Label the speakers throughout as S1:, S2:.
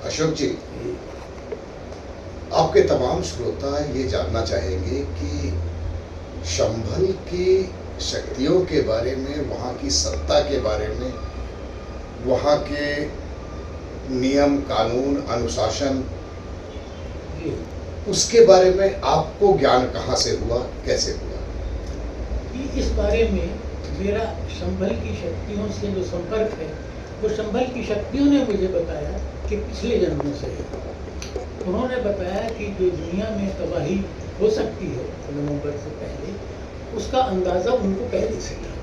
S1: अशोक जी, आपके तमाम श्रोता ये जानना चाहेंगे कि शंभल की शक्तियों के बारे में, वहाँ की सत्ता के बारे में, वहाँ के नियम कानून अनुशासन, उसके बारे में आपको ज्ञान कहाँ से हुआ, कैसे हुआ?
S2: इस बारे में मेरा शंभल की शक्तियों से जो संपर्क है, वो शंभल की शक्तियों ने मुझे बताया कि पिछले जन्मों से है। उन्होंने बताया कि जो दुनिया में तबाही हो सकती है नवंबर से पहले, उसका अंदाज़ा उनको पहले से था।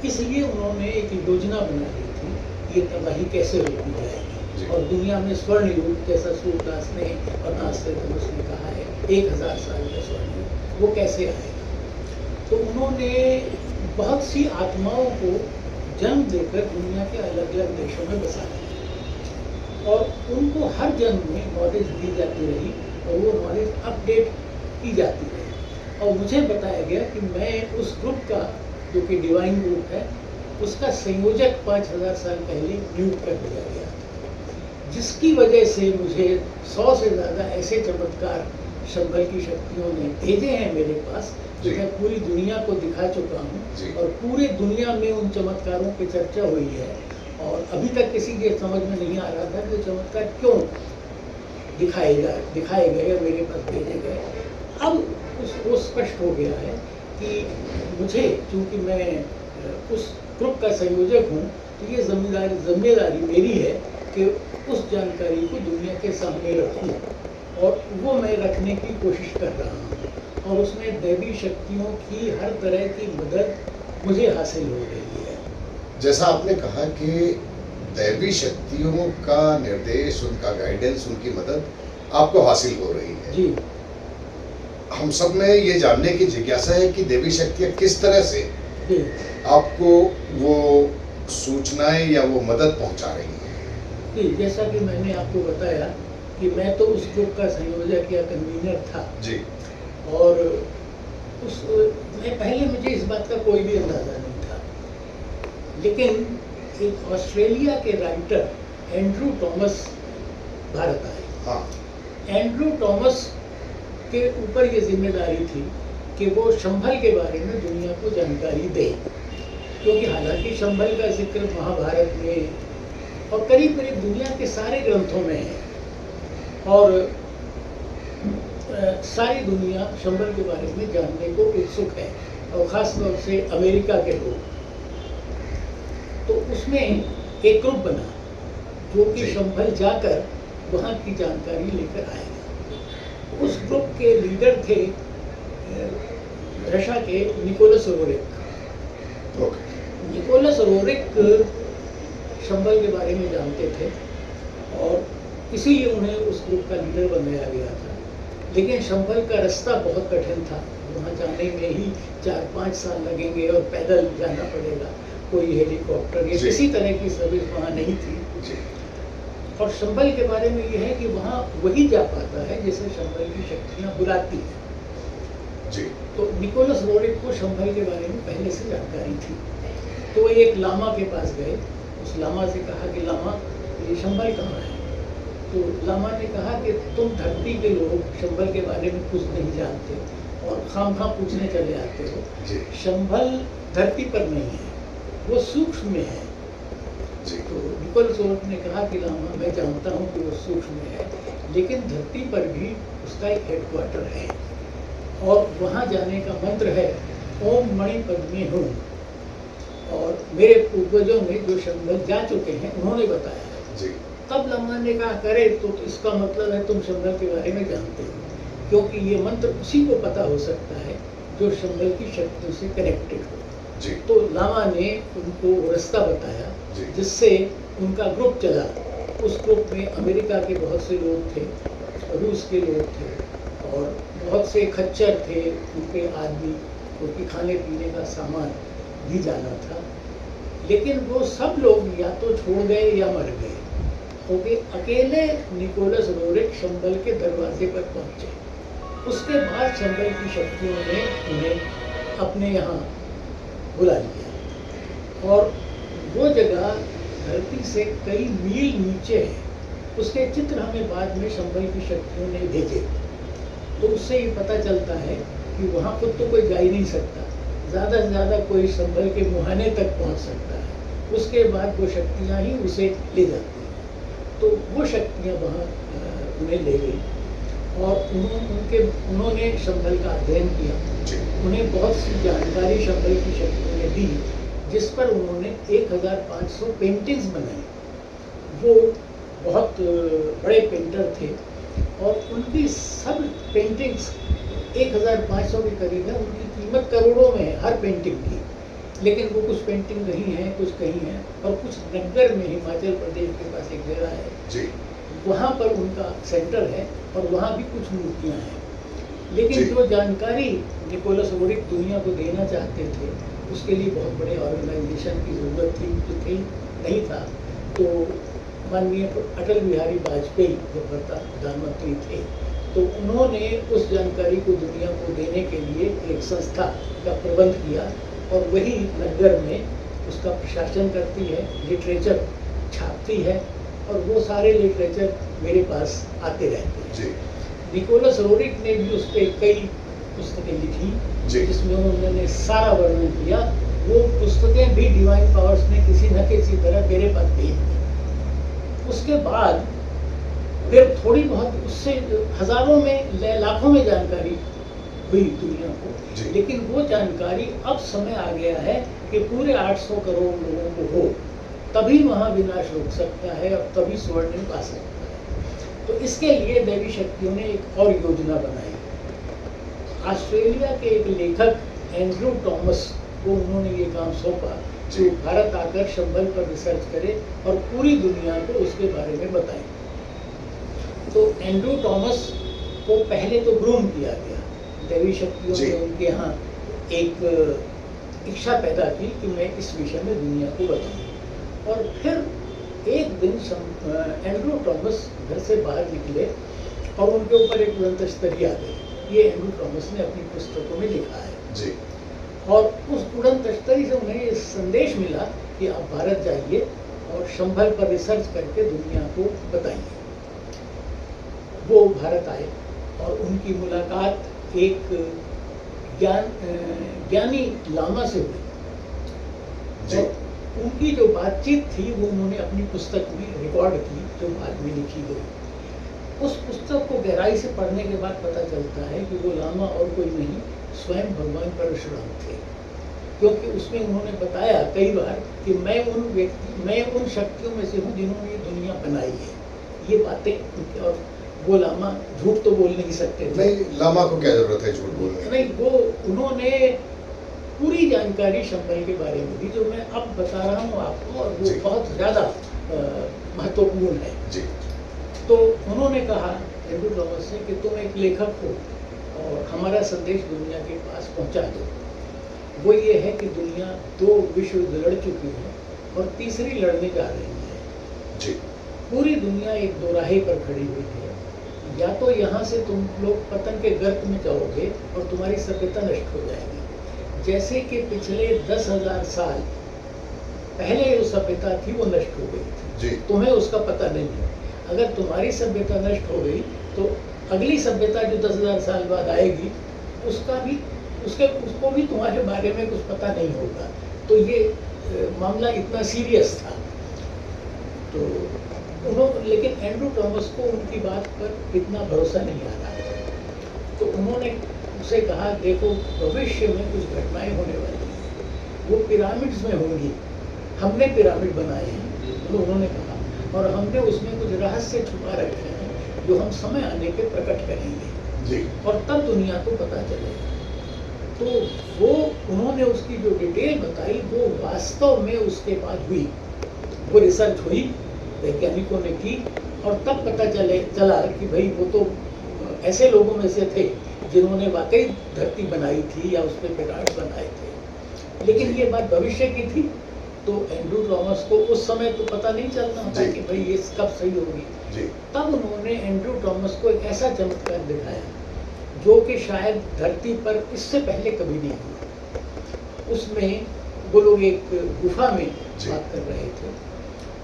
S2: इसलिए उन्होंने एक योजना बना ली थी, ये तबाही कैसे रोकी जाएगी, और दुनिया में स्वर्ण युग, जैसा सूरदास ने और नास्ट्रेडमस ने कहा है, 1000 साल का स्वर्ण युग, वो कैसे आएगा। तो उन्होंने बहुत सी आत्माओं को जन्म देकर दुनिया के अलग अलग देशों में बसा दिया, और उनको हर जन्म में नॉलेज दी जाती रही, और वो नॉलेज अपडेट की जाती रही। और मुझे बताया गया कि मैं उस ग्रुप का, जो कि डिवाइन ग्रुप है, उसका संयोजक 5000 साल पहले नियुक्त कर दिया गया, जिसकी वजह से मुझे 100 से ज़्यादा ऐसे चमत्कार शंभल की शक्तियों ने भेजे हैं मेरे पास, जो मैं पूरी दुनिया को दिखा चुका हूँ, और पूरे दुनिया में उन चमत्कारों की चर्चा हुई है। और अभी तक किसी के समझ में नहीं आ रहा था कि चमत्कार क्यों दिखाए गए और मेरे पास भेजे गए। अब वो स्पष्ट हो गया है कि मुझे, चूँकि मैं उस ग्रुप का संयोजक हूँ, तो ये जिम्मेदारी मेरी है कि उस जानकारी को दुनिया के सामने रखूँ, और वो मैं रखने की कोशिश कर रहा हूँ। और उसमें दैवी शक्तियों की हर तरह की मदद मुझे हासिल हो रही है।
S1: जैसा आपने कहा कि दैवी शक्तियों का निर्देश, उनका गाइडेंस, उनकी मदद आपको हासिल हो रही है
S2: जी।
S1: हम सब में ये जानने की जिज्ञासा है कि देवी शक्तियाँ किस तरह से आपको वो सूचनाएं या वो मदद पहुंचा रही हैं।
S2: जी, जैसा कि मैंने आपको बताया कि मैं तो उस ग्रुप का संयोजक या कन्वीनर था
S1: जी,
S2: और पहले मुझे इस बात का कोई भी अंदाज़ा नहीं था, लेकिन एक ऑस्ट्रेलिया के राइटर एंड्रू टॉमस भारत आए।
S1: हाँ।
S2: एंड्रू टॉमस के ऊपर ये जिम्मेदारी थी कि वो शंभल के बारे में दुनिया को जानकारी दे, क्योंकि हालांकि शंभल का जिक्र महाभारत में और करीब करीब दुनिया के सारे ग्रंथों में है, और सारी दुनिया शंभल के बारे में जानने को उत्सुक है, और ख़ास तौर से अमेरिका के लोग। तो उसमें एक ग्रुप बना जो कि शंभल जाकर वहाँ की जानकारी लेकर आएगा। उस ग्रुप के लीडर थे रशिया के Nicholas Roerich. Nicholas Roerich Shambhal के बारे में जानते थे, और इसीलिए उन्हें उस ग्रुप का लीडर बनाया गया था। लेकिन शंभल का रास्ता बहुत कठिन था, वहाँ जाने में ही 4-5 साल लगेंगे, और पैदल जाना पड़ेगा, कोई हेलीकॉप्टर या किसी तरह की सर्विस वहाँ नहीं थी। और शंभल के बारे में ये है कि वहाँ वही जा पाता है जिसे शंभल की शक्तियाँ बुलाती हैं।
S1: जी।
S2: तो निकोलस रोरिक को शंभल के बारे में पहले से जानकारी थी, तो एक लामा के पास गए। उस लामा से कहा कि लामा, ये शंभल कहाँ है? तो लामा ने कहा कि तुम धरती के लोग शंभल के बारे में कुछ नहीं जानते और खामखा पूछने चले आते हो। शंभल धरती पर नहीं है, वो सूक्ष्म में है। तो निकोलस रोरिक ने कहा कि लामा, मैं जानता हूँ कि वो सूक्ष्म में है, लेकिन धरती पर भी उसका एक हेडक्वार्टर है, और वहाँ जाने का मंत्र है ओम मणि पद्मे हूँ। और मेरे पूर्वजों में जो शंभल जा चुके हैं उन्होंने बताया है। तब लामा ने कहा, करे तो इसका मतलब है तुम शंभल के बारे में जानते हो, क्योंकि ये मंत्र उसी को पता हो सकता है जो शंभल की शक्तियों से कनेक्टेड हो। तो लामा ने उनको रास्ता बताया, जिससे उनका ग्रुप चला। उस ग्रुप में अमेरिका के बहुत से लोग थे, रूस के लोग थे, और बहुत से खच्चर थे, उनके आदमी, उनके खाने पीने का सामान भी जाना था। लेकिन वो सब लोग या तो छोड़ गए या मर गए, क्योंकि अकेले निकोलस रोरिक शंभल के दरवाजे पर पहुंचे। उसके बाद शंभल की शक्तियों ने उन्हें अपने यहाँ बुला लिया, और वो जगह धरती से कई मील नीचे है, उसके चित्र हमें बाद में संभल की शक्तियों ने भेजे। तो उससे ये पता चलता है कि वहाँ खुद तो कोई जा ही नहीं सकता, ज़्यादा से ज़्यादा कोई संभल के मुहाने तक पहुँच सकता है, उसके बाद वो शक्तियाँ ही उसे ले जाती हैं। तो वो शक्तियाँ वहाँ उन्हें ले गई और उन्होंने संभल का अध्ययन किया। उन्हें बहुत सी जानकारी संभल की शक्तियों ने दी, जिस पर उन्होंने 1500 पेंटिंग्स बनाई। वो बहुत बड़े पेंटर थे और उनकी सब पेंटिंग्स 1500 के करीब है। उनकी कीमत करोड़ों में है हर पेंटिंग की, लेकिन वो कुछ पेंटिंग कहीं है, कुछ कहीं है, और कुछ नग्गर में हिमाचल प्रदेश के पास एक जगह है, वहाँ पर उनका सेंटर है और वहाँ भी कुछ मूर्तियाँ हैं। लेकिन जो जानकारी निकोलस रोड्रिक दुनिया को देना चाहते थे, उसके लिए बहुत बड़े ऑर्गेनाइजेशन की ज़रूरत थी, जो थी नहीं था। तो माननीय अटल बिहारी वाजपेयी जब प्रधानमंत्री थे, तो उन्होंने उस जानकारी को दुनिया को देने के लिए एक संस्था का प्रबंध किया और वही नगर में उसका प्रशासन करती है, लिटरेचर छापती है, और वो सारे लिटरेचर मेरे पास आते रहते हैं। निकोलस रोड्रिक ने भी उस पर कई पुस्तकें लिखी, जिसमें उन्होंने सारा वर्णन किया। वो पुस्तकें भी डिवाइन पावर्स ने किसी न किसी तरह मेरे पास भेज दी। उसके बाद फिर थोड़ी बहुत उससे हजारों में लाखों में जानकारी हुई दुनिया को, लेकिन वो जानकारी अब समय आ गया है कि पूरे 800 करोड़ लोगों को हो, तभी वहाँ विनाश रोक सकता है और तभी स्वर्णिम पा सकता है। तो इसके लिए दैवी शक्तियों ने एक और योजना बनाई। ऑस्ट्रेलिया के एक लेखक एंड्रू टॉमस को उन्होंने ये काम सौंपा कि भारत आकर संभल पर रिसर्च करे और पूरी दुनिया को उसके बारे में बताए। तो एंड्रू टॉमस को पहले तो ग्रूम किया गया, दैवी शक्तियों ने उनके यहाँ एक इच्छा पैदा की कि मैं इस विषय में दुनिया को बताऊं। और फिर एक दिन एंड्रू टॉमस घर से बाहर निकले और उनके ऊपर एक उड़न तश्तरी आ गई। ये एंड्रू टॉमस ने अपनी पुस्तकों में लिखा है। और उस उड़न तश्तरी से उन्हें ये संदेश मिला कि आप भारत जाइए और संभल पर रिसर्च करके दुनिया को बताइए। वो भारत आए और उनकी मुलाकात एक ज्ञानी लामा से हुई। और उनकी जो बातचीत थी वो उन्होंने अपनी पुस्तक में रिकॉर्ड की, जो बाद में लिखी गई। उस पुस्तक को गहराई से पढ़ने के बाद पता चलता है कि वो लामा और कोई नहीं, स्वयं भगवान परशुराम थे। क्योंकि उसमें उन्होंने बताया कई बार कि मैं उन शक्तियों में से हूँ जिन्होंने ये दुनिया बनाई है। ये बातें, और वो लामा झूठ तो बोल नहीं सकते थे।
S1: नहीं, लामा को क्या जरूरत है झूठ बोलने की? नहीं,
S2: वो उन्होंने पूरी जानकारी संभल के बारे में दी, जो मैं अब बता रहा हूँ आपको, और वो बहुत ज़्यादा महत्वपूर्ण है। तो उन्होंने कहा एंड्रू टॉमस से कि तुम एक लेखक हो और हमारा संदेश दुनिया के पास पहुंचा दो। वो ये है कि दुनिया 2 विश्व युद्ध लड़ चुकी है और तीसरी लड़ने जा रही है। पूरी दुनिया एक दोराहे पर खड़ी हुई है। या तो यहाँ से तुम लोग पतन के गर्त में जाओगे और तुम्हारी सभ्यता नष्ट हो जाएगी, जैसे कि पिछले 10,000 साल पहले जो सभ्यता थी वो नष्ट हो गई थी। तुम्हें उसका पता नहीं है। अगर तुम्हारी सभ्यता नष्ट हो गई तो अगली सभ्यता जो 10,000 साल बाद आएगी उसको भी तुम्हारे बारे में कुछ पता नहीं होगा। तो ये मामला इतना सीरियस था। तो लेकिन एंड्रू टॉमस को उनकी बात पर इतना भरोसा नहीं आ रहा था। तो उन्होंने उसे कहा, देखो भविष्य में कुछ घटनाएं होने वाली हैं, वो पिरामिड्स में होंगी। हमने पिरामिड बनाए हैं, तो उन्होंने कहा, और हमने उसमें कुछ रहस्य छुपा रखे हैं जो हम समय आने पे प्रकट करेंगे और तब दुनिया को पता चलेगा। तो वो उन्होंने उसकी जो डिटेल बताई वो वास्तव में उसके बाद हुई। वो रिसर्च हुई, वैज्ञानिकों ने की, और तब पता चला कि भाई वो तो ऐसे लोगों में से थे जिन्होंने वाकई धरती बनाई थी या उस पर पिरामिड बनाए थे। लेकिन ये बात भविष्य की थी, तो एंड्रू टॉमस को उस समय तो पता नहीं चलता था कि भाई ये कब सही होगी। तब उन्होंने एंड्रू टॉमस को एक ऐसा चमत्कार दिखाया जो कि शायद धरती पर इससे पहले कभी नहीं हुआ। उसमें वो लोग एक गुफा में बात कर रहे थे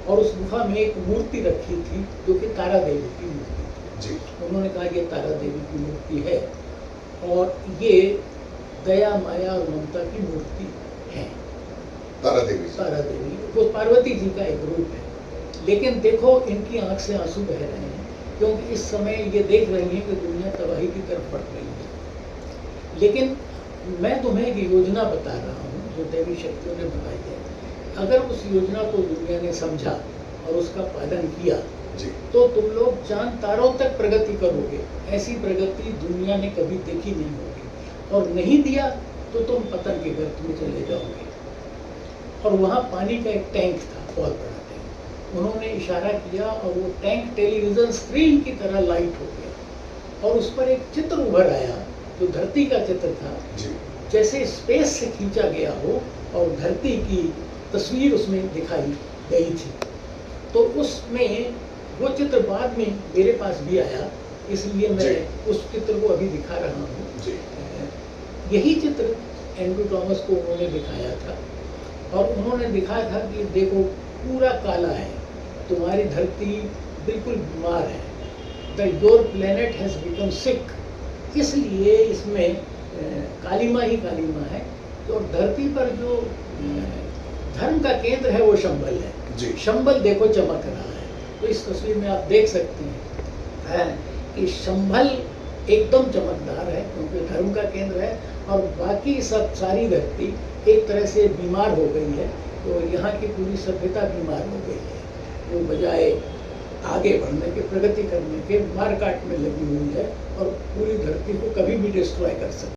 S2: और उस गुफा में एक मूर्ति रखी थी जो कि तारा देवी की मूर्ति थी।
S1: जी।
S2: उन्होंने कहा ये तारा देवी की मूर्ति है और ये दया माया और ममता की मूर्ति है।
S1: तारा देवी।
S2: तारा देवी वो पार्वती जी का एक रूप है। लेकिन देखो इनकी आंख से आंसू बह रहे हैं क्योंकि इस समय ये देख रही हैं कि दुनिया तबाही की तरफ बढ़ रही है। लेकिन मैं तुम्हें एक योजना बता रहा हूँ जो देवी शक्तियों ने बताई है। अगर उस योजना को दुनिया ने समझा और उसका पालन किया
S1: जी।
S2: तो तुम लोग चांद तारों तक प्रगति करोगे। ऐसी प्रगति दुनिया ने कभी देखी नहीं होगी। और नहीं दिया तो तुम पतन के गर्त में चले जाओगे। और वहाँ पानी का एक टैंक था, बहुत बड़ा टैंक। उन्होंने इशारा किया और वो टैंक टेलीविजन स्क्रीन की तरह लाइट हो गया और उस पर एक चित्र उभर आया जो धरती का चित्र था
S1: जी।
S2: जैसे स्पेस से खींचा गया हो और धरती की तस्वीर उसमें दिखाई गई थी। तो उसमें वो चित्र बाद में मेरे पास भी आया, इसलिए मैं उस चित्र को अभी दिखा रहा हूँ
S1: जी।
S2: यही चित्र एंड्रू टॉमस को उन्होंने दिखाया था और उन्होंने दिखाया था कि देखो पूरा काला है, तुम्हारी धरती बिल्कुल बीमार है, योर प्लेनेट हैज बिकम सिक। इसलिए इसमें कालीमा ही कालीमा है और धरती पर जो धर्म का केंद्र है वो शंबल है
S1: जी।
S2: शंबल देखो चमक रहा है। तो इस तस्वीर में आप देख सकते हैं कि शंबल एकदम चमकदार है क्योंकि धर्म का केंद्र है और बाकी सब सारी धरती एक तरह से बीमार हो गई है। तो यहाँ की पूरी सभ्यता बीमार हो गई है, वो बजाय आगे बढ़ने के, प्रगति करने के, मारकाट में लगी हुई है और पूरी धरती को कभी भी डिस्ट्रॉय कर सकती है।